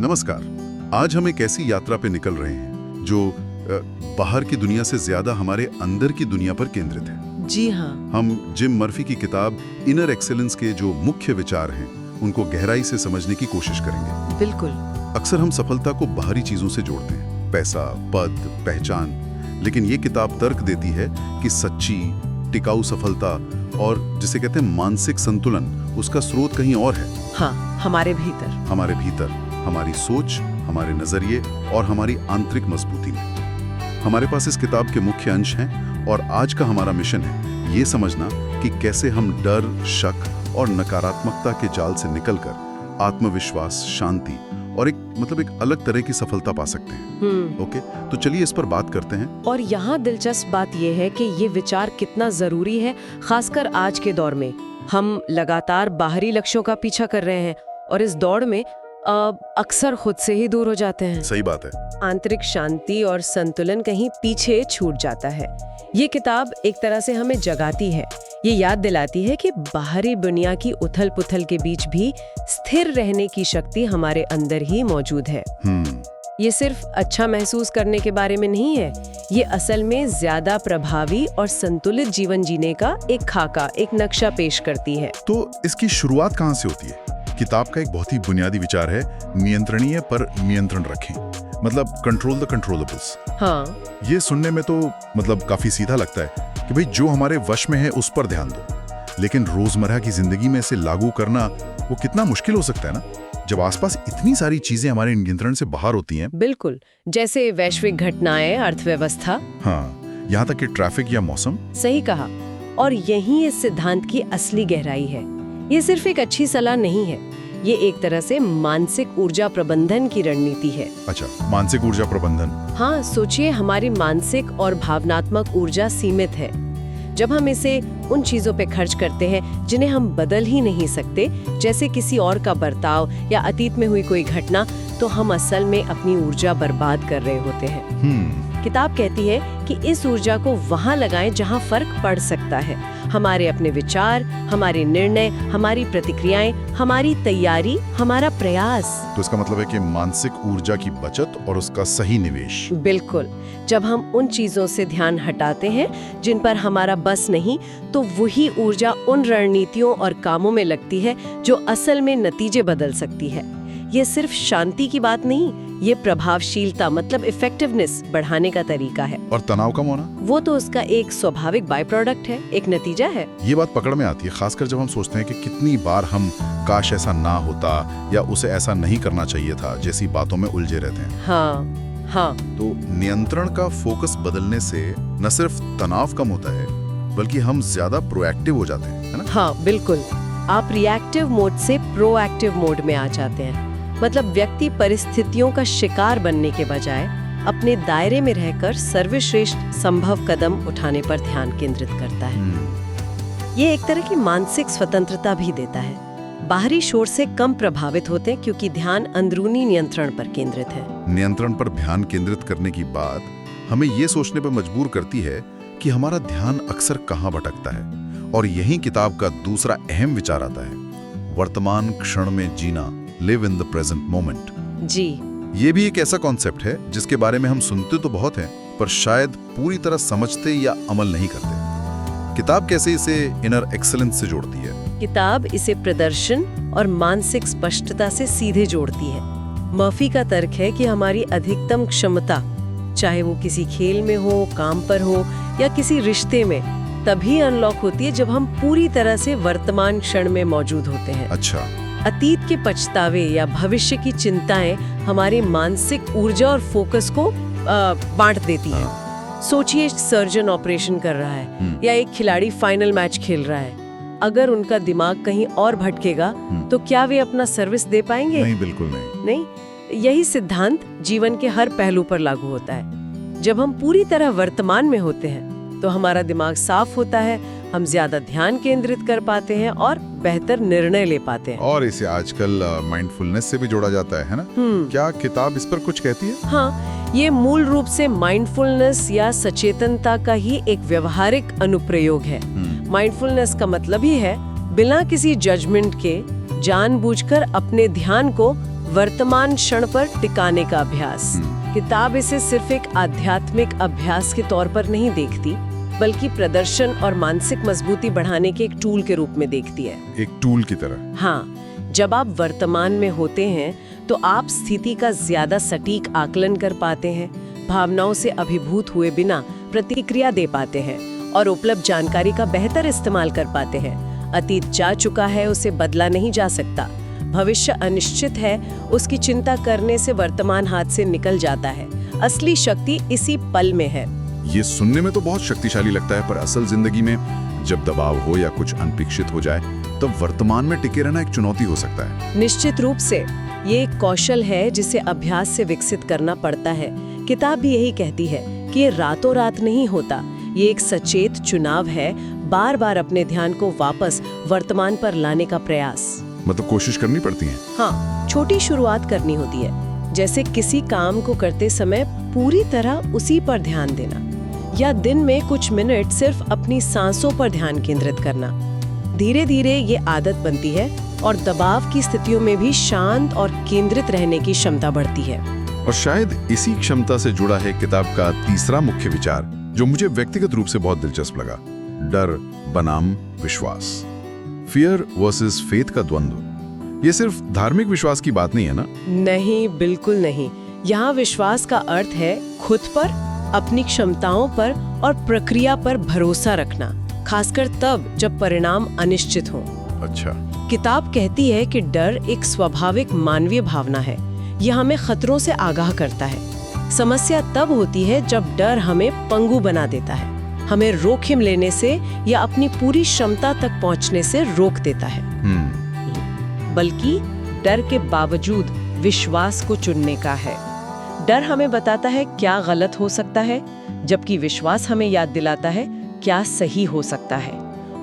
नमस्कार। आज हम एक ऐसी यात्रा पे निकल रहे हैं जो बाहर की दुनिया से ज्यादा हमारे अंदर की दुनिया पर केंद्रित है। जी हाँ। हम जिम मर्फी की किताब इनर एक्सेलेंस के जो मुख्य विचार हैं उनको गहराई से समझने की कोशिश करेंगे। बिल्कुल। अक्सर हम सफलता को बाहरी चीजों से जोड़ते हैं, पैसा, पद, पहचान, लेकिन ये किताब तर्क देती है कि सच्ची टिकाऊ सफलता और जिसे कहते हैं मानसिक संतुलन, उसका स्रोत कहीं और है। हाँ, हमारे भीतर, हमारी सोच, हमारे नजरिए और हमारी आंतरिक मजबूती में। हमारे पास इस किताब के मुख्य अंश हैं और आज का हमारा मिशन है ये समझना कि कैसे हम डर, शक और नकारात्मकता के जाल से निकलकर आत्मविश्वास, शांति और एक अलग तरह की सफलता पा सकते हैं। ओके, तो चलिए इस पर बात करते हैं। और यहाँ दिलचस्प बात यह है कि ये विचार कितना जरूरी है, खासकर आज के दौर में। हम लगातार बाहरी लक्ष्यों का पीछा कर रहे हैं और इस दौड़ में अक्सर खुद से ही दूर हो जाते हैं। सही बात है। आंतरिक शांति और संतुलन कहीं पीछे छूट जाता है। ये किताब एक तरह से हमें जगाती है, ये याद दिलाती है कि बाहरी दुनिया की उथल पुथल के बीच भी स्थिर रहने की शक्ति हमारे अंदर ही मौजूद है। ये सिर्फ अच्छा महसूस करने के बारे में नहीं है, ये असल में ज्यादा प्रभावी और संतुलित जीवन जीने का एक खाका, एक नक्शा पेश करती है। तो इसकी शुरुआत कहाँ से होती है? किताब का एक बहुत ही बुनियादी विचार है, नियंत्रणीय पर नियंत्रण रखें, मतलब कंट्रोल द कंट्रोलेबल्स। हाँ, ये सुनने में तो काफी सीधा लगता है कि भाई जो हमारे वश में है उस पर ध्यान दो, लेकिन रोजमर्रा की जिंदगी में इसे लागू करना वो कितना मुश्किल हो सकता है ना, जब आसपास इतनी सारी चीजें हमारे नियंत्रण से बाहर होती हैं। बिल्कुल, जैसे वैश्विक घटनाएं, अर्थव्यवस्था, हाँ, यहाँ तक कि ट्रैफिक या मौसम। सही कहा। और यही इस सिद्धांत की असली गहराई है। ये सिर्फ एक अच्छी सलाह नहीं है, ये एक तरह से मानसिक ऊर्जा प्रबंधन की रणनीति है। अच्छा, मानसिक ऊर्जा प्रबंधन। हाँ, सोचिए, हमारी मानसिक और भावनात्मक ऊर्जा सीमित है। जब हम इसे उन चीजों पे खर्च करते हैं जिन्हें हम बदल ही नहीं सकते, जैसे किसी और का बर्ताव या अतीत में हुई कोई घटना, तो हम असल में अपनी ऊर्जा बर्बाद कर रहे होते हैं। किताब कहती है कि इस ऊर्जा को वहाँ लगाएं जहाँ फर्क पड़ सकता है। हमारे अपने विचार, हमारे निर्णय, हमारी प्रतिक्रियाएं, हमारी तैयारी, हमारा प्रयास। तो इसका मतलब है कि मानसिक ऊर्जा की बचत और उसका सही निवेश। बिल्कुल। जब हम उन चीजों से ध्यान हटाते हैं जिन पर हमारा बस नहीं, तो वही ऊर्जा उन रणनीतियों और कामों में लगती है जो असल में नतीजे बदल सकती है। ये सिर्फ शांति की बात नहीं, ये प्रभावशीलता मतलब इफेक्टिवनेस बढ़ाने का तरीका है। और तनाव कम होना, वो तो उसका एक स्वाभाविक बाय प्रोडक्ट है, एक नतीजा है। ये बात पकड़ में आती है, खासकर जब हम सोचते हैं कि कितनी बार हम काश ऐसा ना होता या उसे ऐसा नहीं करना चाहिए था जैसी बातों में उलझे रहते हैं। हाँ। तो नियंत्रण का फोकस बदलने से न सिर्फ तनाव कम होता है, बल्कि हम ज्यादा प्रोएक्टिव हो जाते हैं, है ना? हाँ, बिल्कुल। आप रिएक्टिव मोड से प्रोएक्टिव मोड में आ जाते हैं। मतलब व्यक्ति परिस्थितियों का शिकार बनने के बजाय अपने दायरे में रहकर सर्वश्रेष्ठ संभव कदम उठाने पर ध्यान केंद्रित करता है। ये एक तरह की मानसिक स्वतंत्रता भी देता है। बाहरी शोर से कम प्रभावित होते हैं क्योंकि ध्यान अंदरूनी नियंत्रण पर केंद्रित है। नियंत्रण पर ध्यान केंद्रित करने की बात हमें ये सोचने पर मजबूर करती है कि हमारा ध्यान अक्सर कहाँ भटकता है, और यही किताब का दूसरा अहम विचार आता है, वर्तमान क्षण में जीना, live in the present moment. जी, ये भी एक ऐसा कॉन्सेप्ट है जिसके बारे में हम सुनते तो बहुत हैं, पर शायद पूरी तरह समझते या अमल नहीं करते। किताब कैसे इसे इनर एक्सेलेंस से जोड़ती है? किताब इसे प्रदर्शन और मानसिक स्पष्टता से सीधे जोड़ती है। मर्फी का तर्क है कि हमारी अधिकतम क्षमता, चाहे वो किसी खेल में हो, काम पर हो या किसी रिश्ते में, तभी अनलॉक होती है जब हम पूरी तरह से वर्तमान क्षण में मौजूद होते हैं। अच्छा। अतीत के पछतावे या भविष्य की चिंताएं हमारी मानसिक ऊर्जा और फोकस को बांट देती हैं। सोचिए, एक सर्जन ऑपरेशन कर रहा है या एक खिलाड़ी फाइनल मैच खेल रहा है। अगर उनका दिमाग कहीं और भटकेगा तो क्या वे अपना सर्विस दे पाएंगे? नहीं, बिल्कुल नहीं। यही सिद्धांत जीवन के हर पहलू पर लागू होता है। जब हम पूरी तरह वर्तमान में होते हैं तो हमारा दिमाग साफ होता है, हम ज्यादा ध्यान केंद्रित कर पाते हैं और बेहतर निर्णय ले पाते हैं। और इसे आजकल माइंडफुलनेस से भी जोड़ा जाता है ना? क्या किताब इस पर कुछ कहती है? हाँ, ये मूल रूप से माइंडफुलनेस या सचेतनता का ही एक व्यवहारिक अनुप्रयोग है। माइंडफुलनेस का मतलब ही है बिना किसी जजमेंट के जानबूझकर अपने ध्यान को वर्तमान क्षण पर टिकाने का अभ्यास। किताब इसे सिर्फ एक आध्यात्मिक अभ्यास के तौर पर नहीं देखती, बल्कि प्रदर्शन और मानसिक मजबूती बढ़ाने के एक टूल के रूप में देखती है। एक टूल की तरह। हाँ, जब आप वर्तमान में होते हैं तो आप स्थिति का ज्यादा सटीक आकलन कर पाते हैं, भावनाओं से अभिभूत हुए बिना प्रतिक्रिया दे पाते हैं और उपलब्ध जानकारी का बेहतर इस्तेमाल कर पाते हैं। अतीत जा चुका है, उसे बदला नहीं जा सकता। भविष्य अनिश्चित है, उसकी चिंता करने से वर्तमान हाथ से निकल जाता है। असली शक्ति इसी पल में है। ये सुनने में तो बहुत शक्तिशाली लगता है, पर असल जिंदगी में जब दबाव हो या कुछ अनपेक्षित हो जाए, तब वर्तमान में टिके रहना एक चुनौती हो सकता है। निश्चित रूप से ये एक कौशल है जिसे अभ्यास से विकसित करना पड़ता है। किताब भी यही कहती है कि ये रातों रात नहीं होता, ये एक सचेत चुनाव है, बार बार अपने ध्यान को वापस वर्तमान पर लाने का प्रयास। मतलब कोशिश करनी पड़ती है। हाँ, छोटी शुरुआत करनी होती है, जैसे किसी काम को करते समय पूरी तरह उसी पर ध्यान देना, या दिन में कुछ मिनट सिर्फ अपनी सांसों पर ध्यान केंद्रित करना। धीरे धीरे ये आदत बनती है और दबाव की स्थितियों में भी शांत और केंद्रित रहने की क्षमता बढ़ती है। और शायद इसी क्षमता से जुड़ा है किताब का तीसरा मुख्य विचार, जो मुझे व्यक्तिगत रूप से बहुत दिलचस्प लगा। डर बनाम विश्वास, फियर वर्सेस फेथ का द्वंद्व। ये सिर्फ धार्मिक विश्वास की बात नहीं है ना? नहीं, बिल्कुल नहीं। यहाँ विश्वास का अर्थ है खुद पर, अपनी क्षमताओं पर और प्रक्रिया पर भरोसा रखना, खासकर तब जब परिणाम अनिश्चित हो। अच्छा। किताब कहती है कि डर एक स्वाभाविक मानवीय भावना है। यह हमें खतरों से आगाह करता है। समस्या तब होती है जब डर हमें पंगु बना देता है, हमें जोखिम लेने से या अपनी पूरी क्षमता तक पहुंचने से रोक देता है। बल्कि डर के बावजूद विश्वास को चुनने का है। डर हमें बताता है क्या गलत हो सकता है, जबकि विश्वास हमें याद दिलाता है क्या सही हो सकता है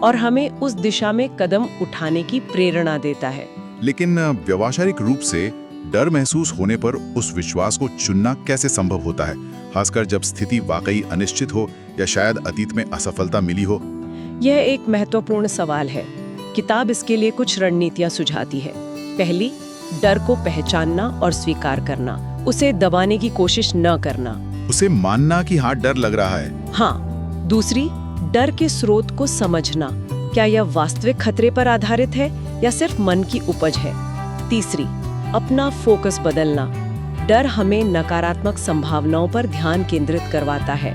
और हमें उस दिशा में कदम उठाने की प्रेरणा देता है। लेकिन व्यावहारिक रूप से डर महसूस होने पर उस विश्वास को चुनना कैसे संभव होता है, खासकर जब स्थिति वाकई अनिश्चित हो या शायद अतीत में असफलता मिली हो? यह एक महत्वपूर्ण सवाल है। किताब इसके लिए कुछ रणनीतियां सुझाती है। पहली, डर को पहचानना और स्वीकार करना, उसे दबाने की कोशिश न करना। उसे मानना कि हाँ, डर लग रहा है। हाँ। दूसरी, डर के स्रोत को समझना, क्या यह वास्तविक खतरे पर आधारित है या सिर्फ मन की उपज है। तीसरी, अपना फोकस बदलना, डर हमें नकारात्मक संभावनाओं पर ध्यान केंद्रित करवाता है।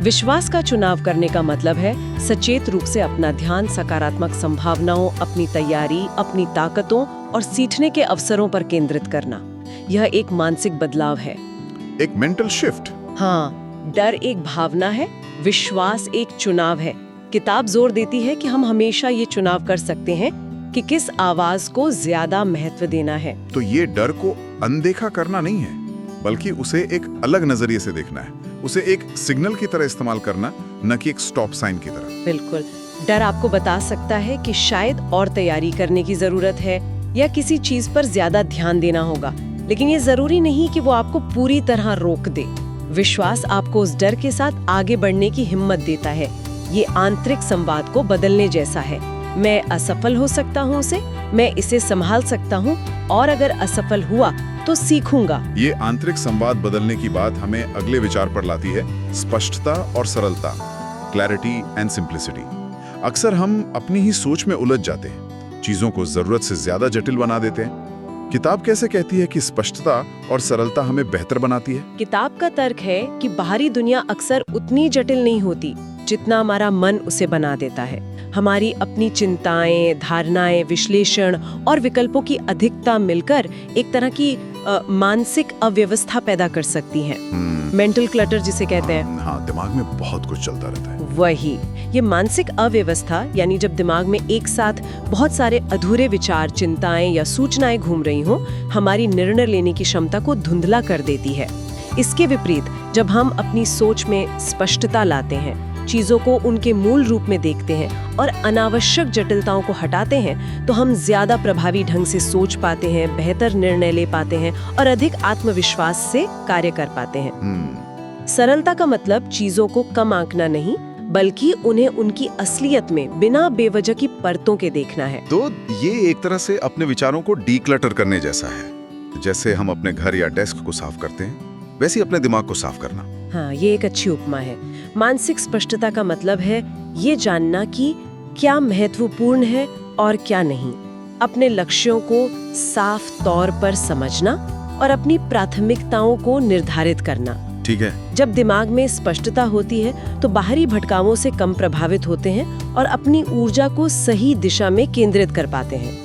विश्वास का चुनाव करने का मतलब है सचेत रूप से अपना ध्यान सकारात्मक संभावनाओं, अपनी तैयारी, अपनी ताकतों और सीखने के अवसरों पर केंद्रित करना। यह एक मानसिक बदलाव है, एक मेंटल शिफ्ट। हाँ, डर एक भावना है, विश्वास एक चुनाव है। किताब जोर देती है कि हम हमेशा ये चुनाव कर सकते हैं कि किस आवाज को ज्यादा महत्व देना है। तो ये डर को अनदेखा करना नहीं है, बल्कि उसे एक अलग नजरिए से देखना है, उसे एक सिग्नल की तरह इस्तेमाल करना, न कि एक स्टॉप साइन की तरह। बिल्कुल। डर आपको बता सकता है कि शायद और तैयारी करने की जरूरत है या किसी चीज पर ज्यादा ध्यान देना होगा, लेकिन ये जरूरी नहीं कि वो आपको पूरी तरह रोक दे। विश्वास आपको उस डर के साथ आगे बढ़ने की हिम्मत देता है। ये आंतरिक संवाद को बदलने जैसा है। मैं असफल हो सकता हूँ उसे, मैं इसे संभाल सकता हूँ और अगर असफल हुआ तो सीखूंगा। ये आंतरिक संवाद बदलने की बात हमें अगले विचार पर लाती है, स्पष्टता और सरलता, क्लैरिटी एंड सिंप्लिसिटी। अक्सर हम अपनी ही सोच में उलझ जाते हैं, चीजों को जरूरत से ज्यादा जटिल बना देते हैं। किताब कैसे कहती है कि स्पष्टता और सरलता हमें बेहतर बनाती है? किताब का तर्क है कि बाहरी दुनिया अक्सर उतनी जटिल नहीं होती जितना हमारा मन उसे बना देता है। हमारी अपनी चिंताएं, धारणाएं, विश्लेषण और विकल्पों की अधिकता मिलकर एक तरह की मानसिक अव्यवस्था पैदा कर सकती हैं। मेंटल क्लटर जिसे कहते हैं। हाँ, दिमाग में बहुत कुछ चलता रहता है। वही, ये मानसिक अव्यवस्था यानी जब दिमाग में एक साथ बहुत सारे अधूरे विचार, चिंताएं या सूचनाएं घूम रही हों, हमारी निर्णय लेने की क्षमता को धुंधला कर देती है। इसके विपरीत जब हम अपनी सोच में स्पष्टता लाते हैं, चीजों को उनके मूल रूप में देखते हैं और अनावश्यक जटिलताओं को हटाते हैं, तो हम ज्यादा प्रभावी ढंग से सोच पाते हैं, बेहतर निर्णय ले पाते हैं और अधिक आत्मविश्वास से कार्य कर पाते हैं। सरलता का मतलब चीजों को कम आंकना नहीं, बल्कि उन्हें उनकी असलियत में बिना बेवजह की परतों के देखना है। तो ये एक तरह से अपने विचारों को डीक्लटर करने जैसा है। जैसे हम अपने घर या डेस्क को साफ करते हैं, वैसे ही अपने दिमाग को साफ करना। हाँ, ये एक अच्छी उपमा है। मानसिक स्पष्टता का मतलब है ये जानना कि क्या महत्वपूर्ण है और क्या नहीं, अपने लक्ष्यों को साफ तौर पर समझना और अपनी प्राथमिकताओं को निर्धारित करना। ठीक है। जब दिमाग में स्पष्टता होती है तो बाहरी भटकावों से कम प्रभावित होते हैं और अपनी ऊर्जा को सही दिशा में केंद्रित कर पाते हैं।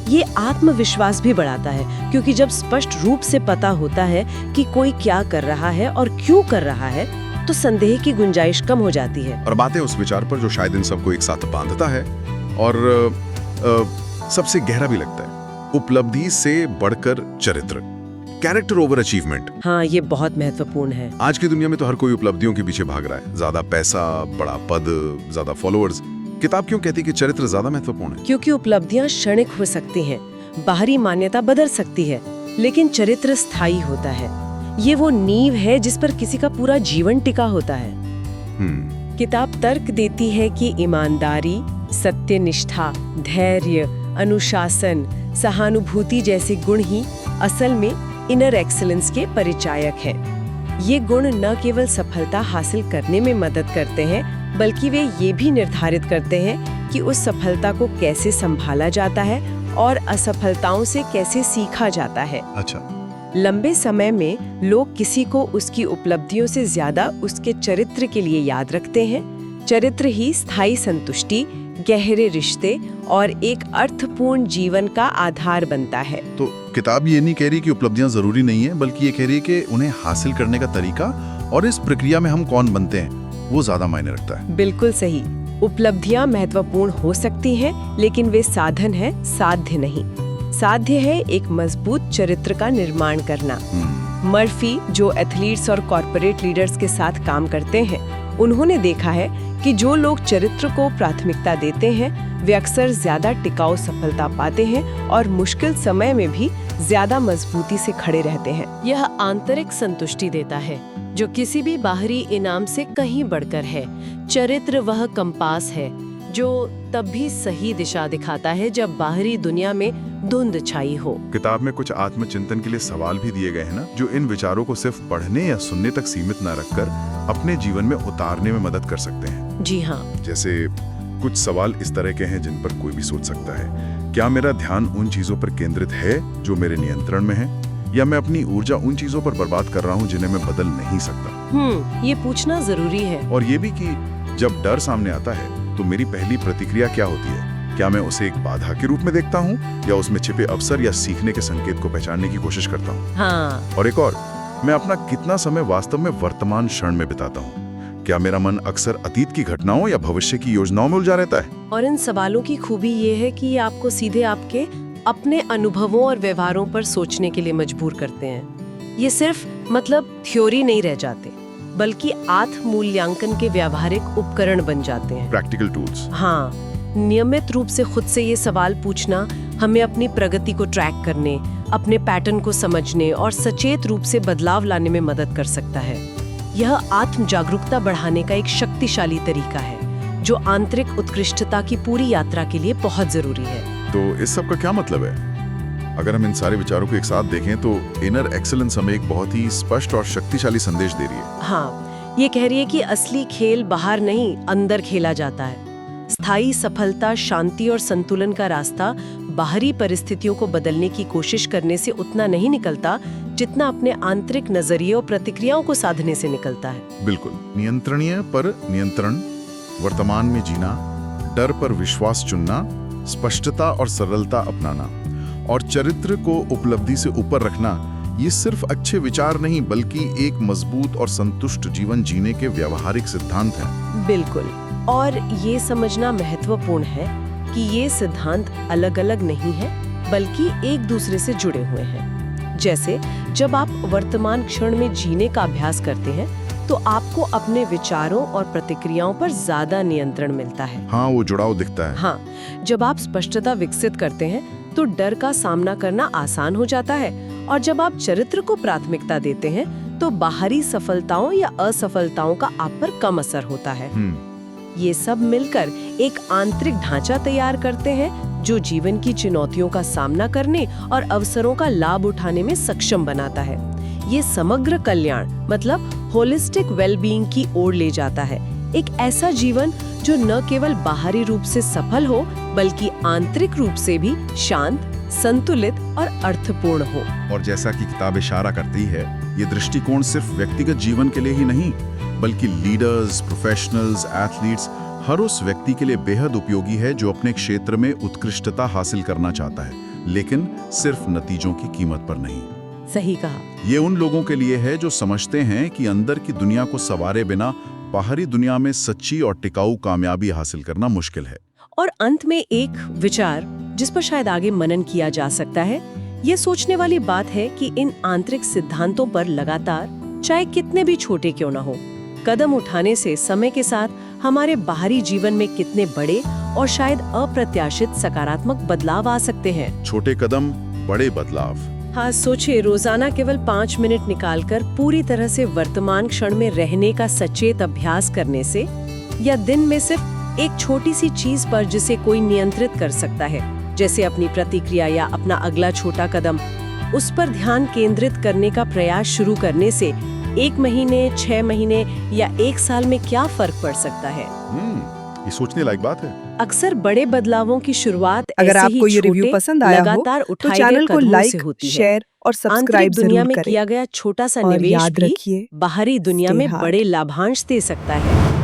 ये आत्मविश्वास भी बढ़ाता है, क्योंकि जब स्पष्ट रूप से पता होता है कि कोई क्या कर रहा है और क्यों कर रहा है, तो संदेह की गुंजाइश कम हो जाती है। और बातें उस विचार पर जो शायद इन सबको एक साथ बांधता है और सबसे गहरा भी लगता है, उपलब्धि से बढ़कर चरित्र, कैरेक्टर ओवर अचीवमेंट। हाँ, ये बहुत महत्वपूर्ण है। आज की दुनिया में तो हर कोई उपलब्धियों के पीछे भाग रहा है, ज्यादा पैसा, बड़ा पद, ज्यादा फॉलोअर्स। किताब क्यों कहती है कि चरित्र ज्यादा महत्वपूर्ण है? क्योंकि उपलब्धियां क्षणिक हो सकती हैं, बाहरी मान्यता बदल सकती है, लेकिन चरित्र स्थायी होता है। ये वो नींव है जिस पर किसी का पूरा जीवन टिका होता है। किताब तर्क देती है कि ईमानदारी, सत्यनिष्ठा, धैर्य, अनुशासन, सहानुभूति जैसे गुण ही असल में इनर एक्सीलेंस के परिचायक हैं। ये गुण न केवल सफलता हासिल करने में मदद करते हैं, बल्कि वे ये भी निर्धारित करते हैं कि उस सफलता को कैसे संभाला जाता है और असफलताओं से कैसे सीखा जाता है। अच्छा। लंबे समय में लोग किसी को उसकी उपलब्धियों से ज्यादा उसके चरित्र के लिए याद रखते हैं। चरित्र ही स्थायी संतुष्टि, गहरे रिश्ते और एक अर्थपूर्ण जीवन का आधार बनता है। तो किताब ये नहीं कह रही कि उपलब्धियां जरूरी नहीं है, बल्कि ये कह रही है कि उन्हें हासिल करने का तरीका और इस प्रक्रिया में हम कौन बनते हैं वो ज्यादा मायने रखता है। बिल्कुल सही। उपलब्धियां महत्वपूर्ण हो सकती हैं, लेकिन वे साधन है, साध्य नहीं। साध्य है एक मजबूत चरित्र का निर्माण करना। मर्फी, जो एथलीट्स और कॉर्पोरेट लीडर्स के साथ काम करते हैं, उन्होंने देखा है कि जो लोग चरित्र को प्राथमिकता देते हैं वे अक्सर ज्यादा टिकाऊ सफलता पाते हैं और मुश्किल समय में भी ज्यादा मजबूती से खड़े रहते हैं। यह आंतरिक संतुष्टि देता है जो किसी भी बाहरी इनाम से कहीं बढ़कर है। चरित्र वह कंपास है जो तब भी सही दिशा दिखाता है जब बाहरी दुनिया में धुंध छाई हो। किताब में कुछ आत्मचिंतन के लिए सवाल भी दिए गए हैं ना, जो इन विचारों को सिर्फ पढ़ने या सुनने तक सीमित न रखकर अपने जीवन में उतारने में मदद कर सकते हैं। जी हाँ। जैसे कुछ सवाल इस तरह के हैं जिन पर कोई भी सोच सकता है। क्या मेरा ध्यान उन चीजों पर केंद्रित है जो मेरे नियंत्रण में है, या मैं अपनी ऊर्जा उन चीजों पर बर्बाद कर रहा हूँ जिन्हें मैं बदल नहीं सकता? ये पूछना जरूरी है। और ये भी कि जब डर सामने आता है तो मेरी पहली प्रतिक्रिया क्या होती है? क्या मैं उसे एक बाधा के रूप में देखता हूँ या उसमें छिपे अवसर या सीखने के संकेत को पहचानने की कोशिश करता हूँ? हाँ। और एक और, मैं अपना कितना समय वास्तव में वर्तमान क्षण में बिताता हूँ? क्या मेरा मन अक्सर अतीत की घटनाओं या भविष्य की योजनाओं में उलझा रहता है? और इन सवालों की खूबी ये है कि ये आपको सीधे आपके अपने अनुभवों और व्यवहारों पर सोचने के लिए मजबूर करते हैं। ये सिर्फ थ्योरी नहीं रह जाते, बल्कि आत्म मूल्यांकन के व्यावहारिक उपकरण बन जाते हैं। Practical tools. हाँ, नियमित रूप से खुद से ये सवाल पूछना हमें अपनी प्रगति को ट्रैक करने, अपने पैटर्न को समझने और सचेत रूप से बदलाव लाने में मदद कर सकता है। यह आत्म जागरूकता बढ़ाने का एक शक्तिशाली तरीका है जो आंतरिक उत्कृष्टता की पूरी यात्रा के लिए बहुत जरूरी है। तो इस सब का क्या मतलब है? अगर हम इन सारे विचारों को एक साथ देखें तो इनर एक्सीलेंस हमें एक बहुत ही स्पष्ट और शक्तिशाली संदेश दे रही है। हाँ, ये कह रही है कि असली खेल बाहर नहीं, अंदर खेला जाता है। स्थायी सफलता, शांति और संतुलन का रास्ता बाहरी परिस्थितियों को बदलने की कोशिश करने से उतना नहीं निकलता जितना अपने आंतरिक नजरिए और प्रतिक्रियाओं को साधने से निकलता है। बिल्कुल। नियंत्रणीय पर नियंत्रण, वर्तमान में जीना, डर पर विश्वास चुनना, स्पष्टता और सरलता अपनाना और चरित्र को उपलब्धि से ऊपर रखना, ये सिर्फ अच्छे विचार नहीं बल्कि एक मजबूत और संतुष्ट जीवन जीने के व्यावहारिक सिद्धांत हैं। बिल्कुल। और ये समझना महत्वपूर्ण है कि ये सिद्धांत अलग-अलग नहीं है, बल्कि एक दूसरे से जुड़े हुए हैं। जैसे जब आप वर्तमान क्षण में जीने का अभ्यास करते हैं तो आपको अपने विचारों और प्रतिक्रियाओं पर ज्यादा नियंत्रण मिलता है। हाँ, वो जुड़ाव दिखता है। हाँ, जब आप स्पष्टता विकसित करते हैं तो डर का सामना करना आसान हो जाता है, और जब आप चरित्र को प्राथमिकता देते हैं तो बाहरी सफलताओं या असफलताओं का आप पर कम असर होता है। ये सब मिलकर एक आंतरिक ढांचा तैयार करते हैं जो जीवन की चुनौतियों का सामना करने और अवसरों का लाभ उठाने में सक्षम बनाता है। ये समग्र कल्याण मतलब होलिस्टिक वेलबीइंग की ओर ले जाता है, एक ऐसा जीवन जो न केवल बाहरी रूप से सफल हो बल्कि आंतरिक रूप से भी शांत, संतुलित और अर्थपूर्ण हो। और जैसा कि किताब इशारा करती है, ये दृष्टिकोण सिर्फ व्यक्तिगत जीवन के लिए ही नहीं बल्कि लीडर्स, प्रोफेशनल्स, एथलीट्स, हर उस व्यक्ति के लिए बेहद उपयोगी है जो अपने क्षेत्र में उत्कृष्टता हासिल करना चाहता है, लेकिन सिर्फ नतीजों की कीमत पर नहीं। सही कहा। ये उन लोगों के लिए है जो समझते हैं कि अंदर की दुनिया को संवारे बिना बाहरी दुनिया में सच्ची और टिकाऊ कामयाबी हासिल करना मुश्किल है। और अंत में एक विचार जिस पर शायद आगे मनन किया जा सकता है, ये सोचने वाली बात है कि इन आंतरिक सिद्धांतों पर लगातार, चाहे कितने भी छोटे क्यों ना हो, कदम उठाने से समय के साथ हमारे बाहरी जीवन में कितने बड़े और शायद अप्रत्याशित सकारात्मक बदलाव आ सकते हैं। छोटे कदम, बड़े बदलाव। हाँ, सोचिए, रोजाना केवल 5 मिनट निकालकर पूरी तरह से वर्तमान क्षण में रहने का सचेत अभ्यास करने से, या दिन में सिर्फ एक छोटी सी चीज पर जिसे कोई नियंत्रित कर सकता है, जैसे अपनी प्रतिक्रिया या अपना अगला छोटा कदम, उस पर ध्यान केंद्रित करने का प्रयास शुरू करने से 1 महीने, 6 महीने या 1 साल में क्या फर्क पड़ सकता है। ये सोचने लायक बात है। अक्सर बड़े बदलावों की शुरुआत अगर ऐसे ही आपको ये रिव्यू छोटे, पसंद आया हो लगातार तो उठाए चैनल गए को कदमों से लाइक, होती है। शेयर और सब्सक्राइब आंतरिक दुनिया जरूर में करें। किया गया छोटा सा और निवेश याद भी रखिए, बाहरी दुनिया stay में hard. बड़े लाभांश दे सकता है।